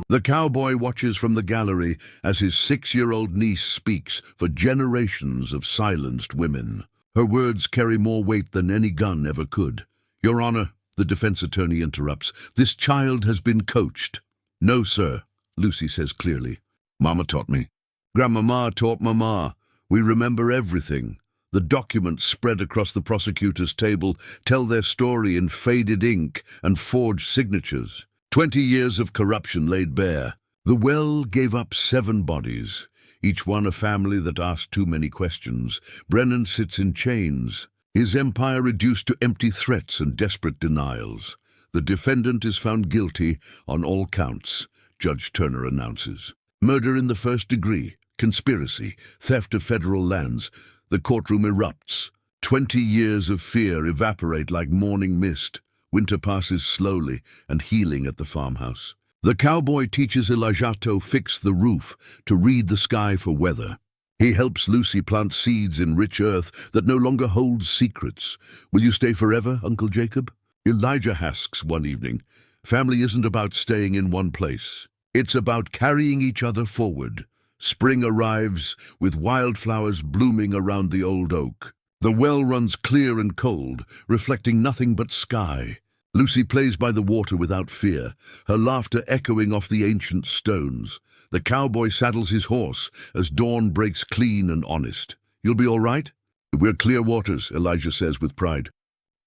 The cowboy watches from the gallery as his 6-year-old niece speaks for generations of silenced women. Her words carry more weight than any gun ever could. "Your Honor," the defense attorney interrupts, "this child has been coached." "No, sir," Lucy says clearly. "Mama taught me. Grandmama taught Mama. We remember everything." The documents spread across the prosecutor's table tell their story in faded ink and forged signatures. 20 years of corruption laid bare. The well gave up 7 bodies, each one a family that asked too many questions. Brennan sits in chains, his empire reduced to empty threats and desperate denials. The defendant is found guilty on all counts, Judge Turner announces. Murder in the first degree, conspiracy, theft of federal lands. The courtroom erupts. 20 years of fear evaporate like morning mist. Winter passes slowly and healing at the farmhouse. The cowboy teaches Elijah to fix the roof, to read the sky for weather. He helps Lucy plant seeds in rich earth that no longer holds secrets. "Will you stay forever, Uncle Jacob?" Elijah asks one evening. Family isn't about staying in one place. It's about carrying each other forward. Spring arrives with wildflowers blooming around the old oak. The well runs clear and cold, reflecting nothing but sky. Lucy plays by the water without fear, her laughter echoing off the ancient stones. The cowboy saddles his horse as dawn breaks clean and honest. "You'll be all right?" "We're clear waters," Elijah says with pride.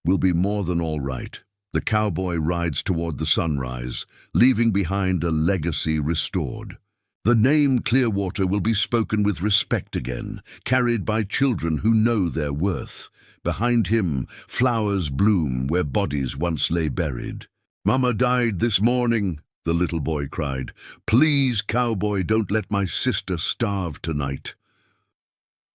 "We'll be more than all right." The cowboy rides toward the sunrise, leaving behind a legacy restored. The name Clearwater will be spoken with respect again, carried by children who know their worth. Behind him, flowers bloom where bodies once lay buried. "Mama died this morning," the little boy cried. "Please, cowboy, don't let my sister starve tonight."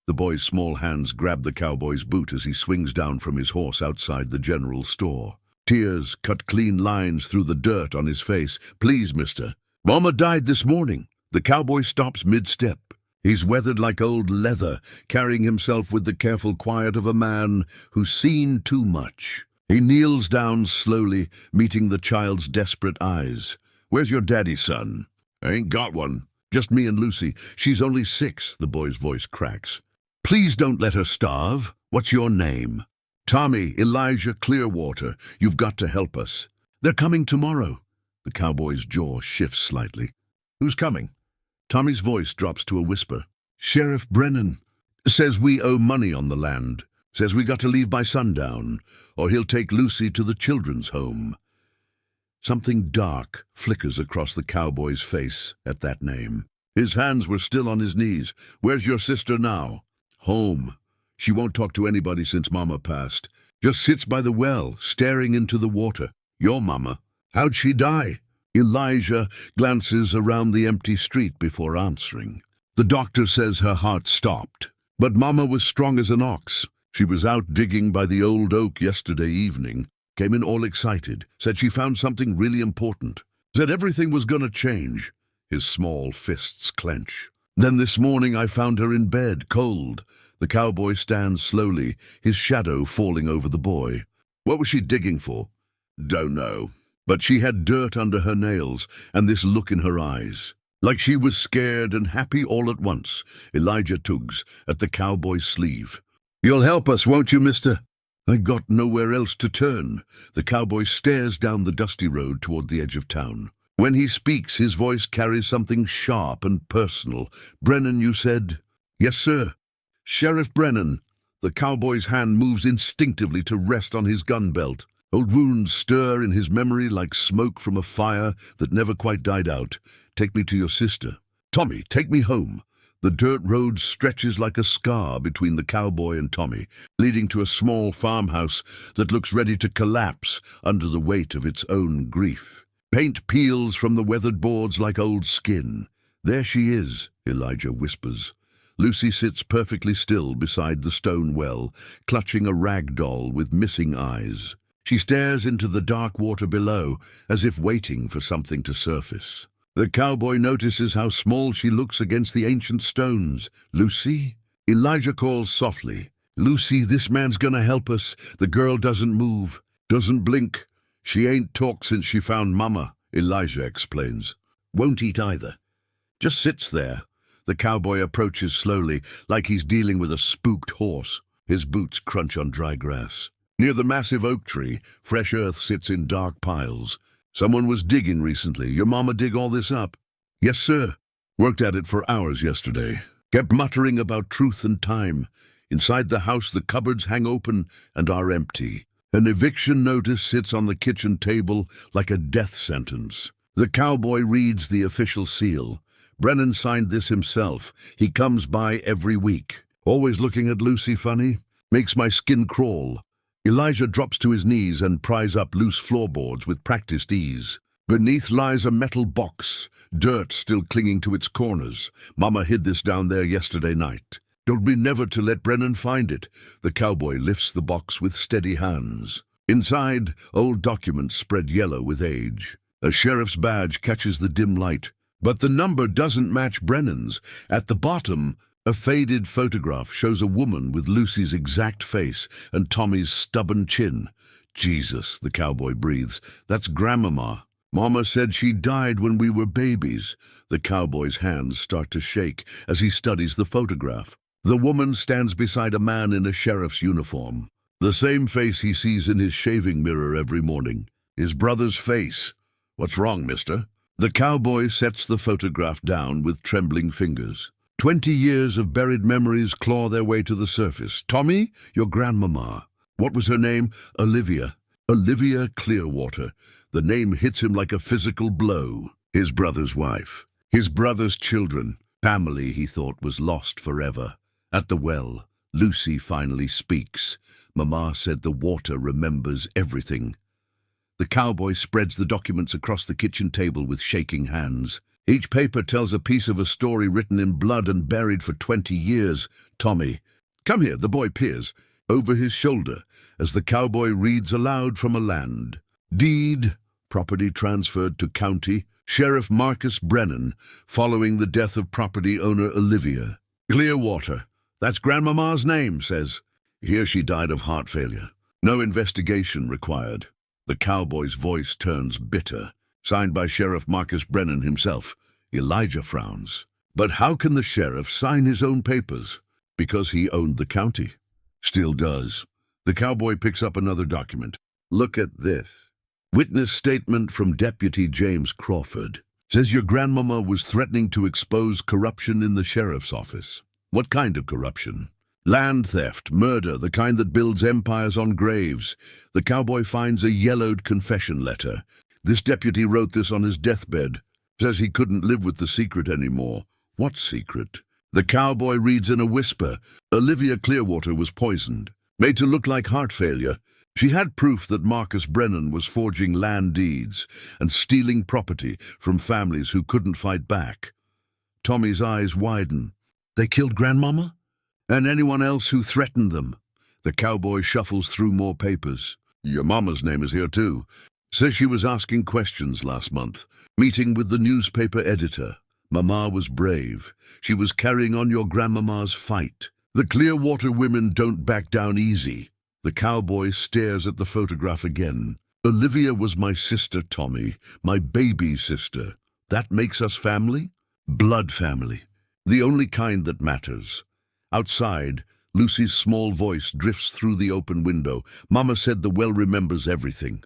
The boy's small hands grab the cowboy's boot as he swings down from his horse outside the general store. Tears cut clean lines through the dirt on his face. "Please, mister." "Mama died this morning." The cowboy stops mid-step. He's weathered like old leather, carrying himself with the careful quiet of a man who's seen too much. He kneels down slowly, meeting the child's desperate eyes. "Where's your daddy, son?" "I ain't got one. Just me and Lucy. She's only 6, the boy's voice cracks. "Please don't let her starve. What's your name?" "Tommy, Elijah Clearwater. You've got to help us." "They're coming tomorrow." The cowboy's jaw shifts slightly. "Who's coming?" Tommy's voice drops to a whisper. "Sheriff Brennan. Says we owe money on the land. Says we got to leave by sundown, or he'll take Lucy to the children's home." Something dark flickers across the cowboy's face at that name. His hands were still on his knees. "Where's your sister now?" "Home. She won't talk to anybody since Mama passed. Just sits by the well, staring into the water." "Your Mama? How'd she die?" Elijah glances around the empty street before answering. "The doctor says her heart stopped. But Mama was strong as an ox. She was out digging by the old oak yesterday evening. Came in all excited. Said she found something really important. Said everything was gonna change." His small fists clench. "Then this morning I found her in bed, cold." The cowboy stands slowly, his shadow falling over the boy. "What was she digging for?" "Don't know. But she had dirt under her nails and this look in her eyes. Like she was scared and happy all at once." Elijah tugs at the cowboy's sleeve. "You'll help us, won't you, mister?" "I got nowhere else to turn." The cowboy stares down the dusty road toward the edge of town. When he speaks, his voice carries something sharp and personal. "Brennan, you said?" "Yes, sir." "Sheriff Brennan." The cowboy's hand moves instinctively to rest on his gun belt. Old wounds stir in his memory like smoke from a fire that never quite died out. "Take me to your sister." "Tommy, take me home." The dirt road stretches like a scar between the cowboy and Tommy, leading to a small farmhouse that looks ready to collapse under the weight of its own grief. Paint peels from the weathered boards like old skin. "There she is," Elijah whispers. Lucy sits perfectly still beside the stone well, clutching a rag doll with missing eyes. She stares into the dark water below, as if waiting for something to surface. The cowboy notices how small she looks against the ancient stones. "Lucy?" Elijah calls softly. "Lucy, this man's gonna help us." The girl doesn't move, doesn't blink. "She ain't talked since she found Mama," Elijah explains. Won't eat either. Just sits there. The cowboy approaches slowly, like he's dealing with a spooked horse. His boots crunch on dry grass. Near the massive oak tree, fresh earth sits in dark piles. Someone was digging recently. Your mama dig all this up? Yes, sir. Worked at it for hours yesterday. Kept muttering about truth and time. Inside the house, the cupboards hang open and are empty. An eviction notice sits on the kitchen table like a death sentence. The cowboy reads the official seal. Brennan signed this himself. He comes by every week. Always looking at Lucy funny. Makes my skin crawl. Elijah drops to his knees and pries up loose floorboards with practiced ease. Beneath lies a metal box, dirt still clinging to its corners. Mama hid this down there yesterday night. Told me never to let Brennan find it. The cowboy lifts the box with steady hands. Inside, old documents spread yellow with age. A sheriff's badge catches the dim light. But the number doesn't match Brennan's. At the bottom, a faded photograph shows a woman with Lucy's exact face and Tommy's stubborn chin. Jesus, the cowboy breathes. That's Grandmama. Mama said she died when we were babies. The cowboy's hands start to shake as he studies the photograph. The woman stands beside a man in a sheriff's uniform. The same face he sees in his shaving mirror every morning. His brother's face. What's wrong, mister? The cowboy sets the photograph down with trembling fingers. 20 years of buried memories claw their way to the surface. Tommy, your grandmama. What was her name? Olivia. Olivia Clearwater. The name hits him like a physical blow. His brother's wife. His brother's children. Family he thought was lost forever. At the well, Lucy finally speaks. Mama said the water remembers everything. The cowboy spreads the documents across the kitchen table with shaking hands. Each paper tells a piece of a story written in blood and buried for 20 years. Tommy. Come here, the boy peers over his shoulder as the cowboy reads aloud from a land. Deed, property transferred to county, Sheriff Marcus Brennan, following the death of property owner Olivia. Clearwater. That's Grandmama's name, says. Here she died of heart failure. No investigation required. The cowboy's voice turns bitter. Signed by Sheriff Marcus Brennan himself. Elijah frowns. But how can the sheriff sign his own papers? Because he owned the county. Still does. The cowboy picks up another document. Look at this. Witness statement from Deputy James Crawford. Says your grandmama was threatening to expose corruption in the sheriff's office. What kind of corruption? Land theft, murder, the kind that builds empires on graves. The cowboy finds a yellowed confession letter. This deputy wrote this on his deathbed. Says he couldn't live with the secret anymore. What secret? The cowboy reads in a whisper. Olivia Clearwater was poisoned, made to look like heart failure. She had proof that Marcus Brennan was forging land deeds and stealing property from families who couldn't fight back. Tommy's eyes widen. They killed Grandmama? And anyone else who threatened them? The cowboy shuffles through more papers. Your mama's name is here too. Says she was asking questions last month, meeting with the newspaper editor. Mama was brave. She was carrying on your grandmama's fight. The Clearwater women don't back down easy. The cowboy stares at the photograph again. Olivia was my sister, Tommy, my baby sister. That makes us family? Blood family. The only kind that matters. Outside, Lucy's small voice drifts through the open window. Mama said the well remembers everything.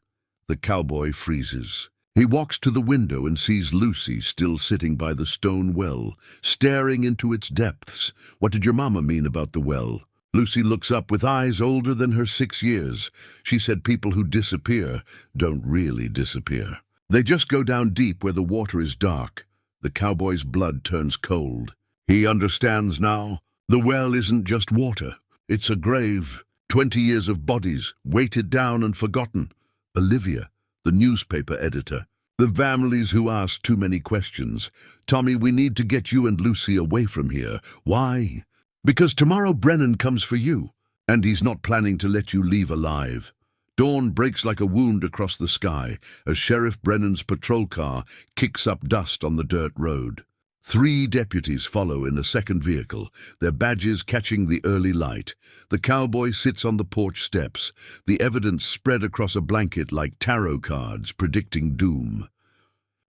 The cowboy freezes. He walks to the window and sees Lucy still sitting by the stone well, staring into its depths. What did your mama mean about the well? Lucy looks up with eyes older than her 6 years. She said people who disappear don't really disappear. They just go down deep where the water is dark. The cowboy's blood turns cold. He understands now. The well isn't just water. It's a grave. 20 years of bodies, weighted down and forgotten. Olivia, the newspaper editor. The families who ask too many questions. Tommy, we need to get you and Lucy away from here. Why? Because tomorrow Brennan comes for you, and he's not planning to let you leave alive. Dawn breaks like a wound across the sky as Sheriff Brennan's patrol car kicks up dust on the dirt road. 3 deputies follow in a second vehicle, their badges catching the early light. The cowboy sits on the porch steps, the evidence spread across a blanket like tarot cards predicting doom.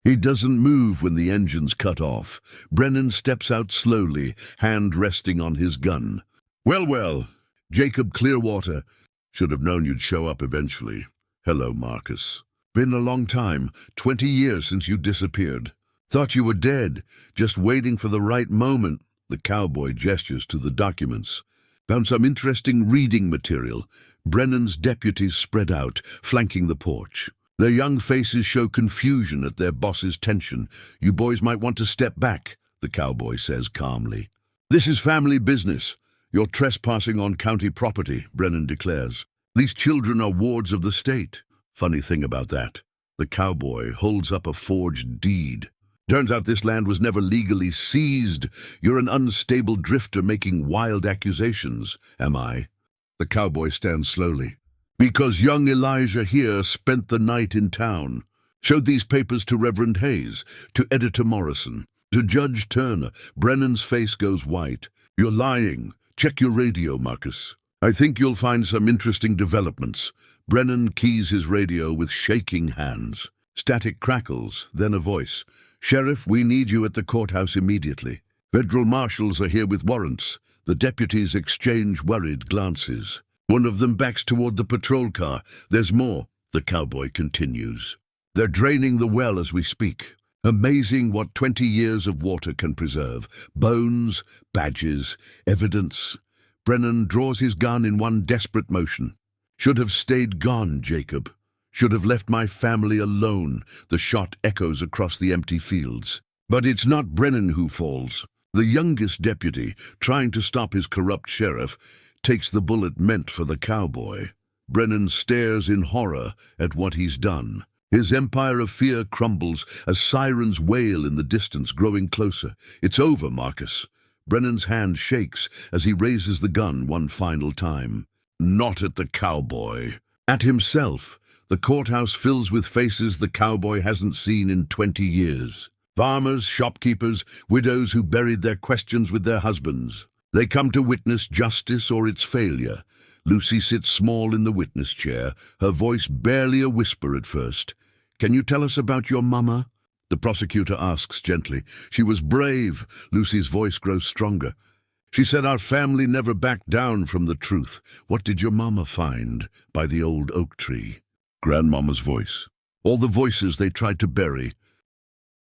He doesn't move when the engine's cut off. Brennan steps out slowly, hand resting on his gun. Well, Jacob Clearwater. Should have known you'd show up eventually. Hello, Marcus. Been a long time, 20 years since you disappeared. Thought you were dead, just waiting for the right moment. The cowboy gestures to the documents. Found some interesting reading material. Brennan's deputies spread out, flanking the porch. Their young faces show confusion at their boss's tension. You boys might want to step back, the cowboy says calmly. This is family business. You're trespassing on county property, Brennan declares. These children are wards of the state. Funny thing about that, the cowboy holds up a forged deed. Turns out this land was never legally seized. You're an unstable drifter making wild accusations, am I? The cowboy stands slowly. Because young Elijah here spent the night in town. Showed these papers to Reverend Hayes, to Editor Morrison, to Judge Turner. Brennan's face goes white. You're lying. Check your radio, Marcus. I think you'll find some interesting developments. Brennan keys his radio with shaking hands. Static crackles, then a voice. Sheriff, we need you at the courthouse immediately. Federal marshals are here with warrants. The deputies exchange worried glances. One of them backs toward the patrol car. There's more, the cowboy continues. They're draining the well as we speak. Amazing what 20 years of water can preserve. Bones, badges, evidence. Brennan draws his gun in one desperate motion. Should have stayed gone, Jacob. Should have left my family alone. The shot echoes across the empty fields. But it's not Brennan who falls. The youngest deputy, trying to stop his corrupt sheriff, takes the bullet meant for the cowboy. Brennan stares in horror at what he's done. His empire of fear crumbles as sirens wail in the distance, growing closer. It's over, Marcus. Brennan's hand shakes as he raises the gun one final time. Not at the cowboy. At himself. The courthouse fills with faces the cowboy hasn't seen in 20 years. Farmers, shopkeepers, widows who buried their questions with their husbands. They come to witness justice or its failure. Lucy sits small in the witness chair, her voice barely a whisper at first. Can you tell us about your mama? The prosecutor asks gently. She was brave. Lucy's voice grows stronger. She said our family never backed down from the truth. What did your mama find by the old oak tree? Grandmama's voice. All the voices they tried to bury,